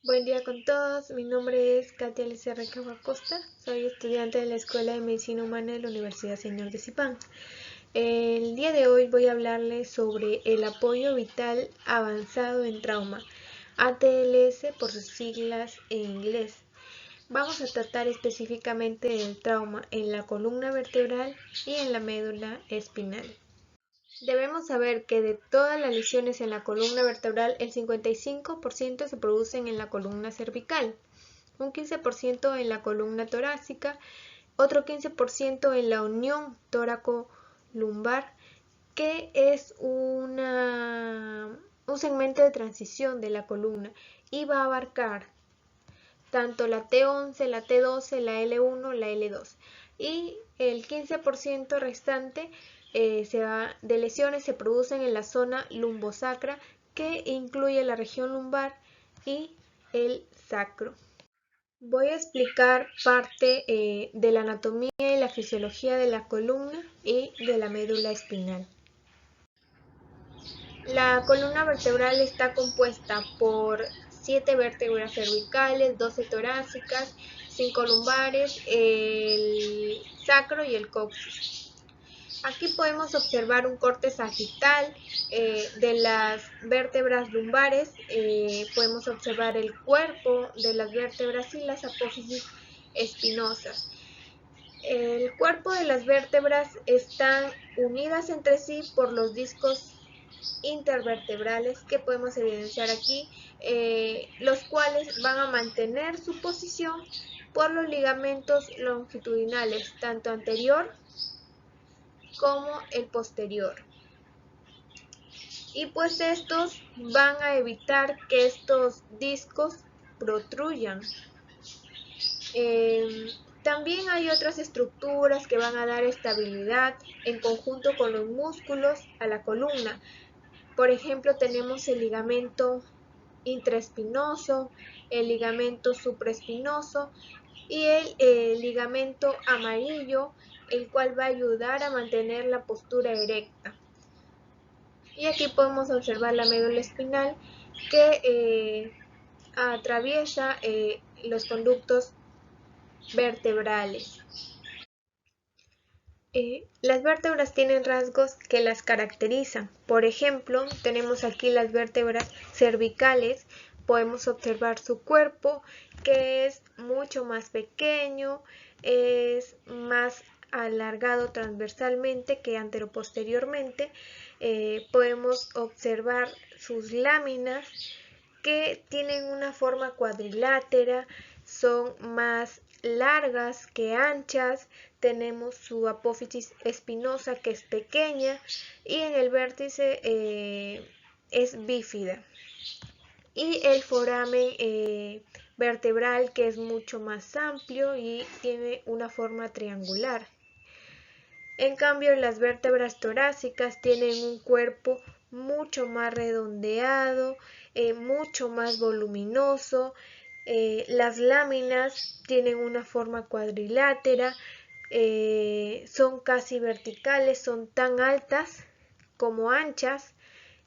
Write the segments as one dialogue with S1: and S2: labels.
S1: Buen día con todos, mi nombre es Katia Alicia Requejo Acosta, soy estudiante de la Escuela de Medicina Humana de la Universidad Señor de Zipán. El día de hoy voy a hablarles sobre el apoyo vital avanzado en trauma, ATLS por sus siglas en inglés. Vamos a tratar específicamente del trauma en la columna vertebral y en la médula espinal. Debemos saber que de todas las lesiones en la columna vertebral, el 55% se producen en la columna cervical, un 15% en la columna torácica, otro 15% en la unión tóraco-lumbar, que es un segmento de transición de la columna y va a abarcar tanto la T11, la T12, la L1, la L2. Y el 15% restante de lesiones se producen en la zona lumbosacra, que incluye la región lumbar y el sacro. Voy a explicar parte de la anatomía y la fisiología de la columna y de la médula espinal. La columna vertebral está compuesta por 7 vértebras cervicales, 12 torácicas, 5 lumbares, el sacro y el coxis. Aquí podemos observar un corte sagital de las vértebras lumbares, podemos observar el cuerpo de las vértebras y las apófisis espinosas. El cuerpo de las vértebras están unidas entre sí por los discos intervertebrales que podemos evidenciar aquí, los cuales van a mantener su posición por los ligamentos longitudinales, tanto anterior como el posterior. Y pues estos van a evitar que estos discos protruyan. También hay otras estructuras que van a dar estabilidad en conjunto con los músculos a la columna. Por ejemplo, tenemos el ligamento intraespinoso, el ligamento supraespinoso y el ligamento amarillo, el cual va a ayudar a mantener la postura erecta. Y aquí podemos observar la médula espinal que atraviesa los conductos vertebrales. Las vértebras tienen rasgos que las caracterizan. Por ejemplo, tenemos aquí las vértebras cervicales. Podemos observar su cuerpo, que es mucho más pequeño, es más alargado transversalmente que anteroposteriormente. Podemos observar sus láminas, que tienen una forma cuadrilátera, son más largas que anchas. Tenemos su apófisis espinosa, que es pequeña, y en el vértice es bífida. Y el foramen vertebral, que es mucho más amplio y tiene una forma triangular. En cambio, las vértebras torácicas tienen un cuerpo mucho más redondeado, mucho más voluminoso. Las láminas tienen una forma cuadrilátera, son casi verticales, son tan altas como anchas.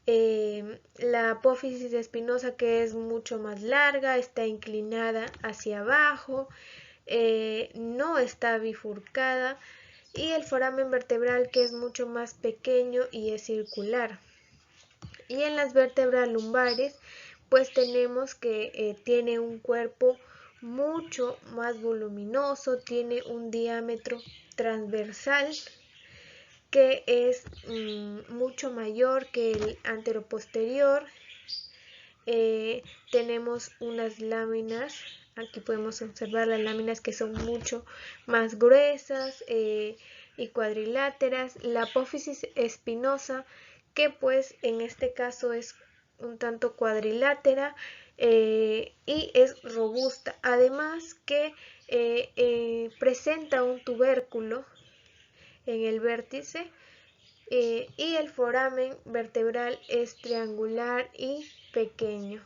S1: La apófisis espinosa, que es mucho más larga, está inclinada hacia abajo, no está bifurcada, y el foramen vertebral, que es mucho más pequeño y es circular. Y en las vértebras lumbares pues tenemos que tiene un cuerpo mucho más voluminoso, tiene un diámetro transversal que es mucho mayor que el anteroposterior. Tenemos unas láminas, aquí podemos observar las láminas, que son mucho más gruesas y cuadriláteras. La apófisis espinosa, que pues en este caso es un tanto cuadrilátera y es robusta, además que presenta un tubérculo en el vértice, y el foramen vertebral es triangular y pequeño.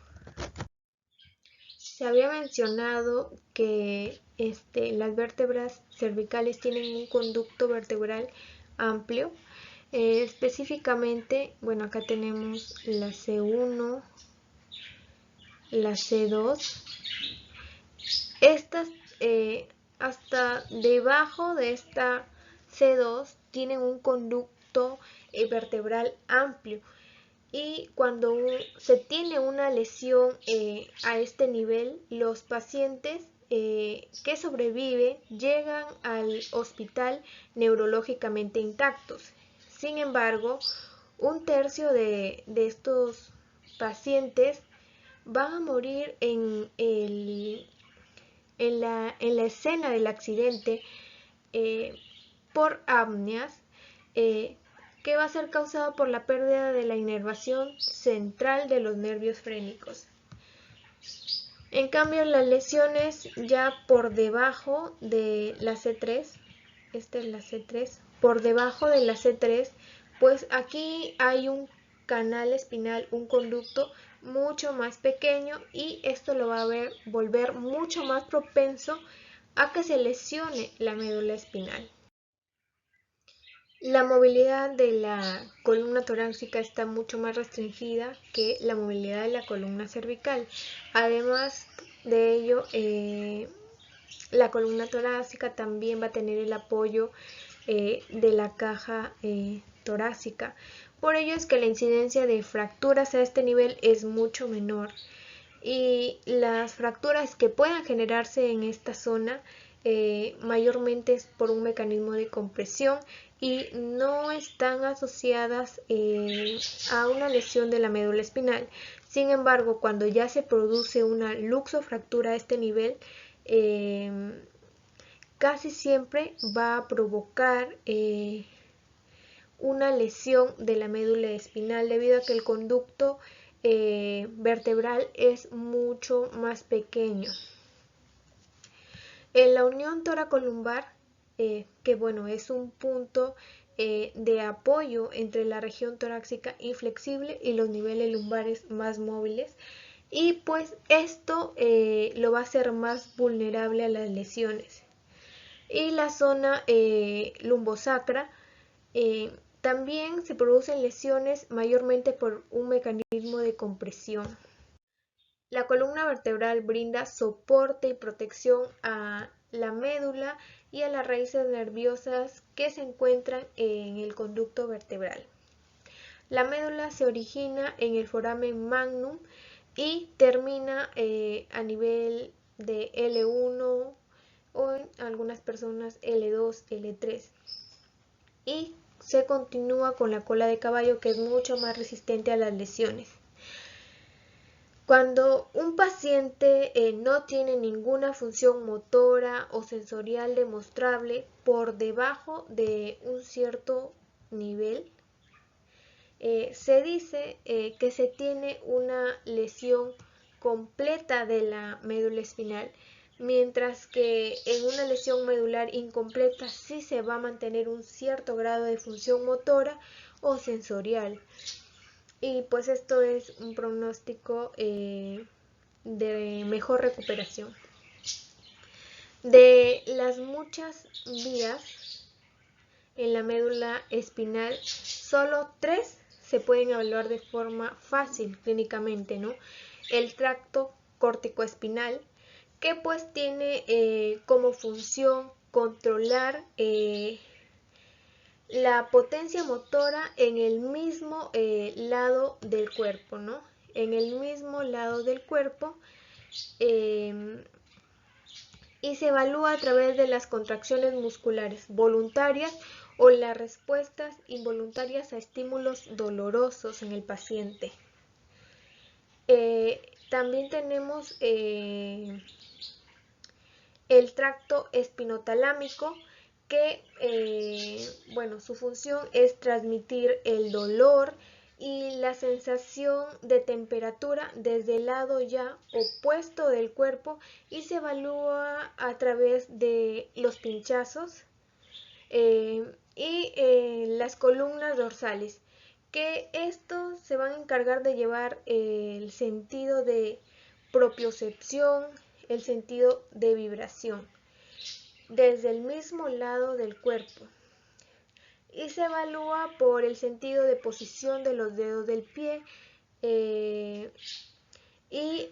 S1: Se había mencionado que las vértebras cervicales tienen un conducto vertebral amplio. Específicamente, bueno, acá tenemos la C1, la C2. Estas hasta debajo de esta C2 tienen un conducto vertebral amplio, y cuando se tiene una lesión a este nivel, los pacientes que sobreviven llegan al hospital neurológicamente intactos. Sin embargo, un tercio de estos pacientes van a morir en la escena del accidente por apneas, que va a ser causado por la pérdida de la inervación central de los nervios frénicos. En cambio, las lesiones ya por debajo de la C3, esta es la C3, por debajo de la C3, pues aquí hay un canal espinal, un conducto mucho más pequeño, y esto lo va a volver mucho más propenso a que se lesione la médula espinal. La movilidad de la columna torácica está mucho más restringida que la movilidad de la columna cervical. Además de ello, la columna torácica también va a tener el apoyo de la caja torácica. Por ello es que la incidencia de fracturas a este nivel es mucho menor, y las fracturas que puedan generarse en esta zona mayormente es por un mecanismo de compresión y no están asociadas a una lesión de la médula espinal. Sin embargo, cuando ya se produce una luxofractura a este nivel, casi siempre va a provocar una lesión de la médula espinal, debido a que el conducto vertebral es mucho más pequeño. En la unión toracolumbar, que bueno, es un punto de apoyo entre la región torácica inflexible y los niveles lumbares más móviles, y pues esto lo va a hacer más vulnerable a las lesiones. Y la zona lumbosacra, también se producen lesiones mayormente por un mecanismo de compresión. La columna vertebral brinda soporte y protección a la médula y a las raíces nerviosas que se encuentran en el conducto vertebral. La médula se origina en el foramen magnum y termina a nivel de L1 o en algunas personas L2, L3. Y se continúa con la cola de caballo, que es mucho más resistente a las lesiones. Cuando un paciente no tiene ninguna función motora o sensorial demostrable por debajo de un cierto nivel, se dice que se tiene una lesión completa de la médula espinal, mientras que en una lesión medular incompleta sí se va a mantener un cierto grado de función motora o sensorial. Y pues esto es un pronóstico de mejor recuperación. De las muchas vías en la médula espinal, solo 3 se pueden evaluar de forma fácil clínicamente, ¿no? El tracto córtico-espinal, que pues tiene como función controlar la potencia motora en el mismo lado del cuerpo, ¿no? En el mismo lado del cuerpo, y se evalúa a través de las contracciones musculares voluntarias o las respuestas involuntarias a estímulos dolorosos en el paciente. También tenemos el tracto espinotalámico, que bueno, su función es transmitir el dolor y la sensación de temperatura desde el lado ya opuesto del cuerpo, y se evalúa a través de los pinchazos y las columnas dorsales, que estos se van a encargar de llevar el sentido de propiocepción, el sentido de vibración desde el mismo lado del cuerpo, y se evalúa por el sentido de posición de los dedos del pie y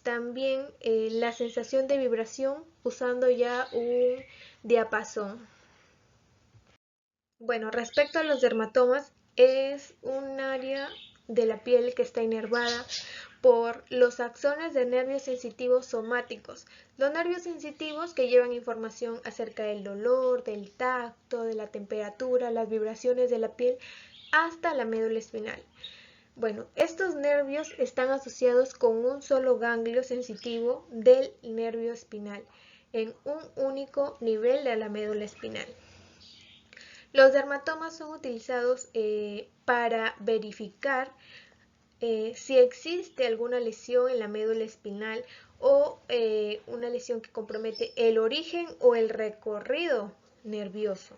S1: también la sensación de vibración usando ya un diapasón. Bueno, respecto a los dermatomas, es un área de la piel que está inervada por los axones de nervios sensitivos somáticos. Los nervios sensitivos que llevan información acerca del dolor, del tacto, de la temperatura, las vibraciones de la piel, hasta la médula espinal. Bueno, estos nervios están asociados con un solo ganglio sensitivo del nervio espinal, en un único nivel de la médula espinal. Los dermatomas son utilizados para verificar si existe alguna lesión en la médula espinal o una lesión que compromete el origen o el recorrido nervioso.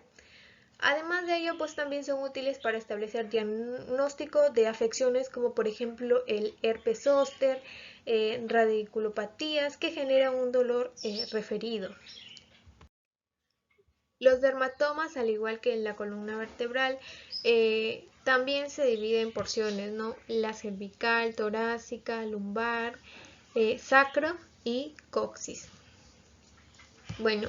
S1: Además de ello, pues también son útiles para establecer diagnóstico de afecciones como por ejemplo el herpes zóster, radiculopatías que generan un dolor referido. Los dermatomas, al igual que en la columna vertebral, también se dividen en porciones, ¿no? La cervical, torácica, lumbar, sacro y coxis. Bueno,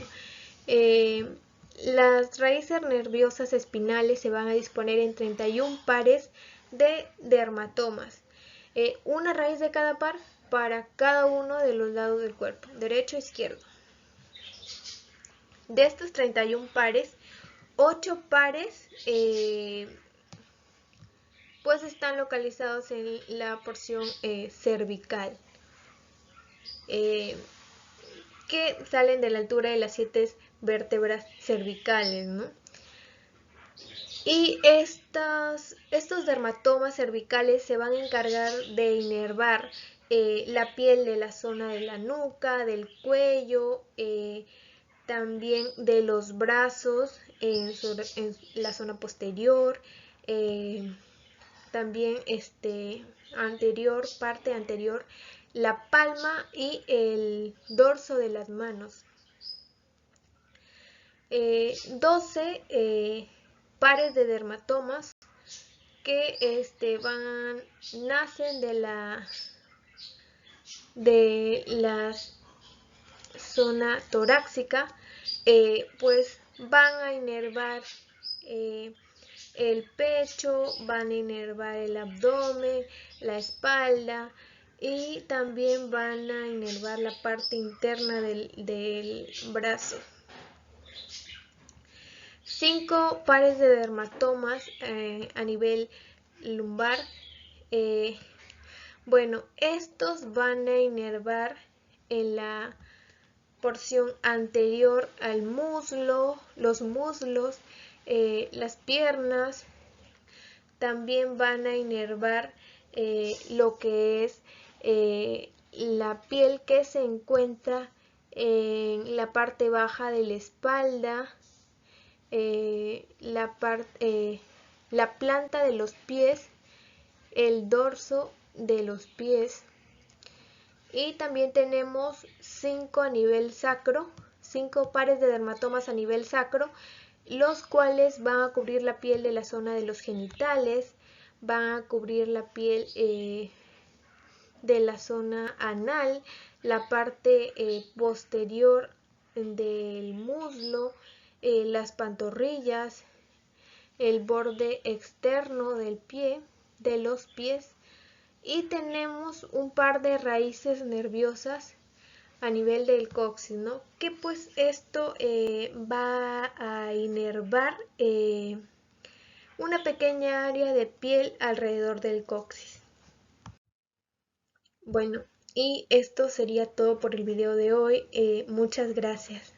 S1: las raíces nerviosas espinales se van a disponer en 31 pares de dermatomas. Una raíz de cada par para cada uno de los lados del cuerpo, derecho e izquierdo. De estos 31 pares, 8 pares pues están localizados en la porción cervical, que salen de la altura de las 7 vértebras cervicales, ¿no? Y estos dermatomas cervicales se van a encargar de inervar la piel de la zona de la nuca, del cuello, también de los brazos en la zona posterior, también parte anterior, la palma y el dorso de las manos. 12 pares de dermatomas que nacen de la zona torácica, pues van a inervar el pecho, van a inervar el abdomen, la espalda y también van a inervar la parte interna del brazo. 5 pares de dermatomas a nivel lumbar. Bueno, estos van a inervar en la porción anterior al muslo, los muslos, las piernas. También van a inervar lo que es la piel que se encuentra en la parte baja de la espalda, la planta de los pies, el dorso de los pies. Y también tenemos 5 a nivel sacro, 5 pares de dermatomas a nivel sacro, los cuales van a cubrir la piel de la zona de los genitales, van a cubrir la piel de la zona anal, la parte posterior del muslo, las pantorrillas, el borde externo del pie, de los pies. Y tenemos un par de raíces nerviosas a nivel del coxis, ¿no? Que pues esto va a inervar una pequeña área de piel alrededor del coxis. Bueno, y esto sería todo por el video de hoy. Muchas gracias.